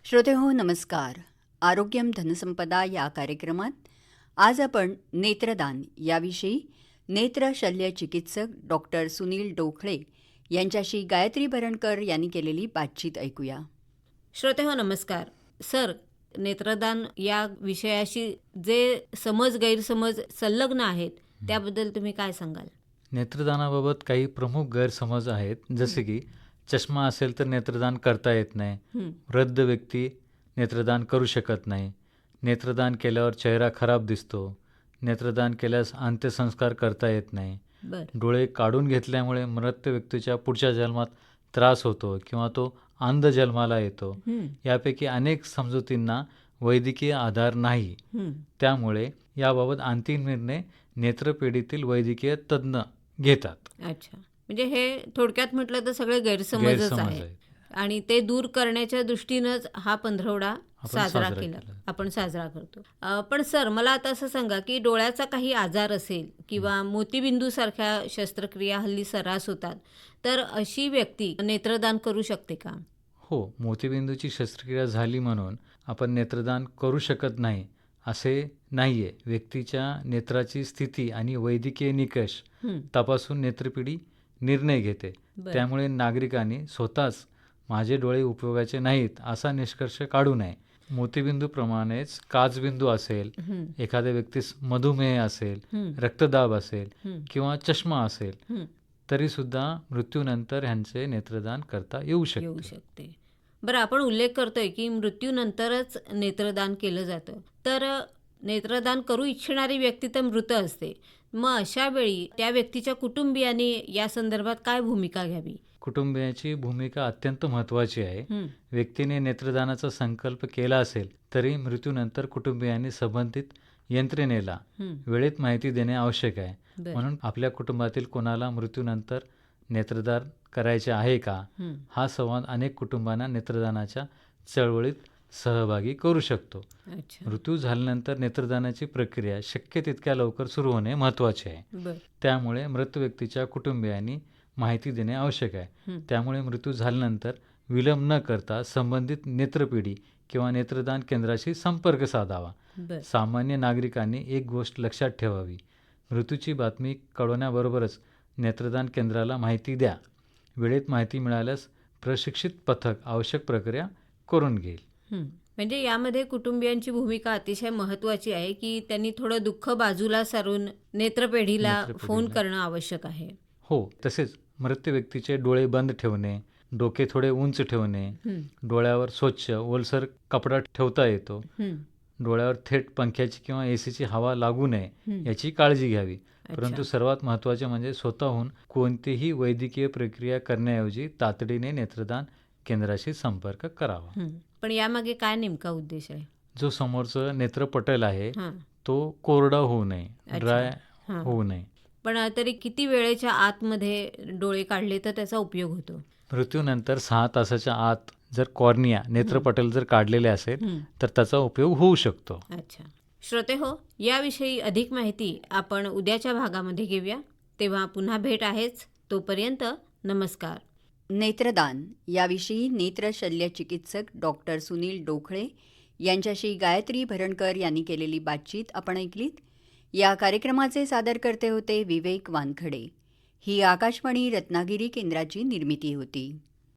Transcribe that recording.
श्रोतेहो नमस्कार. आरोग्यम धनसंपदा या कार्यक्रमात आज आपण नेत्रदान याविषयी नेत्र शल्य चिकित्सक डॉक्टर सुनील डोखळे यांच्याशी गायत्री भरणकर यांनी केलेली बातचीत ऐकूया. श्रोते हो नमस्कार. सर, नेत्रदान या विषयाशी जे समज गैरसमज संलग्न आहेत त्याबद्दल तुम्ही काय सांगाल? नेत्रदानाबाबत काही प्रमुख गैरसमज आहेत, जसे की चष्मा असेल तर नेत्रदान करता येत नाही, वृद्ध व्यक्ती नेत्रदान करू शकत नाही, नेत्रदान केल्यावर चेहरा खराब दिसतो, नेत्रदान केल्यास अंत्यसंस्कार करता येत नाही, डोळे काढून घेतल्यामुळे मृत व्यक्तीच्या पुढच्या जन्मात त्रास होतो किंवा तो अंध जन्माला येतो. यापैकी अनेक समजुतींना वैद्यकीय आधार नाही. त्यामुळे याबाबत अंतिम निर्णय नेत्रपेढीतील वैद्यकीय तज्ज्ञ घेतात. अच्छा, म्हणजे हे थोडक्यात म्हटलं तर सगळे गैरसमजच आहे आणि ते दूर करण्याच्या दृष्टीनंच हा पंधरवडा आपण साजरा करतो. पण सर, मला आता असं सांगा की डोळ्याचा काही आजार असेल किंवा मोतीबिंदू सारख्या शस्त्रक्रिया हल्ली सर्रास होतात, तर अशी व्यक्ती नेत्रदान करू शकते का? हो, मोतीबिंदूची शस्त्रक्रिया झाली म्हणून आपण नेत्रदान करू शकत नाही असे नाहीये. व्यक्तीच्या नेत्राची स्थिती आणि वैद्यकीय निकष तपासून नेत्रपेढी निर्णय घेते. त्यामुळे नागरिकांनी स्वतःच माझे डोळे उपयोगाचे नाहीत असा निष्कर्ष काढू नये. मोतीबिंदूप्रमाणेच काचबिंदू असेल, एखाद्या व्यक्तीस मधुमेह असेल, रक्तदाब असेल किंवा चष्मा असेल तरी सुद्धा मृत्यूनंतर ह्यांचे नेत्रदान करता येऊ शकते. बरं, आपण उल्लेख करतोय की मृत्यूनंतरच नेत्रदान केलं जातं, तर नेत्रदान करू इच्छिणारी व्यक्ती तर मृत असते. मग अशा वेळी त्या व्यक्तीच्या कुटुंबियांनी या संदर्भात काय भूमिका घ्यावी? कुटुंबियाची भूमिका अत्यंत महत्त्वाची आहे. व्यक्तीने नेत्रदानाचा संकल्प केला असेल तरी मृत्यूनंतर कुटुंबियांनी संबंधित यंत्रणेला वेळेत माहिती देणे आवश्यक आहे. म्हणून आपल्या कुटुंबातील कोणाला मृत्यूनंतर नेत्रदान करायचे आहे का, हा संवाद अनेक कुटुंबांना नेत्रदानाच्या चळवळीत सहभागी करू शकतो. मृत्यू झाल्यानंतर नेत्रदानाची प्रक्रिया शक्य तितक्या लवकर सुरू होणे महत्त्वाचे आहे. त्यामुळे मृत व्यक्तीच्या कुटुंबियांनी माहिती देणे आवश्यक आहे. त्यामुळे मृत्यू झाल्यानंतर विलंब न करता संबंधित नेत्रपेढी किंवा नेत्रदान केंद्राशी संपर्क साधावा. सामान्य नागरिकांनी एक गोष्ट लक्षात ठेवावी, मृत्यूची बातमी कळवण्याबरोबरच नेत्रदान केंद्राला माहिती द्या. वेळेत माहिती मिळाल्यास प्रशिक्षित पथक आवश्यक प्रक्रिया करून घेईल. म्हणजे यामध्ये कुटुंबियांची भूमिका अतिशय महत्त्वाची आहे की त्यांनी थोडं दुःख बाजूला सारून नेत्रपेढीला फोन करणं आवश्यक आहे. हो, तसेच मृत व्यक्तीचे डोळे बंद ठेवणे, डोके थोडे उंच ठेवणे, डोळ्यावर स्वच्छ ओलसर कपडा ठेवता येतो, डोळ्यावर थेट पंख्याची किंवा एसीची हवा लागू नये याची काळजी घ्यावी. परंतु सर्वात महत्त्वाचे म्हणजे स्वतःहून कोणतीही वैद्यकीय प्रक्रिया करण्याऐवजी तातडीने नेत्रदान केंद्राशी संपर्क करावा. पण यामागे काय नेमका उद्देश आहे? जो समोरचं नेत्रपटल आहे तो कोरडा होऊ नये, ड्राय होऊ नये. पण तरी किती वेळेच्या आतमध्ये डोळे काढले तर त्याचा उपयोग होतो? मृत्यूनंतर 6 तासाच्या आत जर कॉर्निया नेत्रपटल जर काढलेले असेल तर त्याचा उपयोग होऊ शकतो. अच्छा. श्रोते हो, याविषयी अधिक माहिती आपण उद्याच्या भागामध्ये घेऊया. तेव्हा पुन्हा भेट आहेच. तोपर्यंत नमस्कार. नेत्रदान याविषयी नेत्र शल्य चिकित्सक डॉक्टर सुनील डोखळे यांच्याशी गायत्री भरणकर यांनी केलेली बातचीत आपण ऐकलीत. या कार्यक्रमाचे सादरकर्ते होते विवेक वानखडे. ही आकाशवाणी रत्नागिरी केंद्राची निर्मिती होती.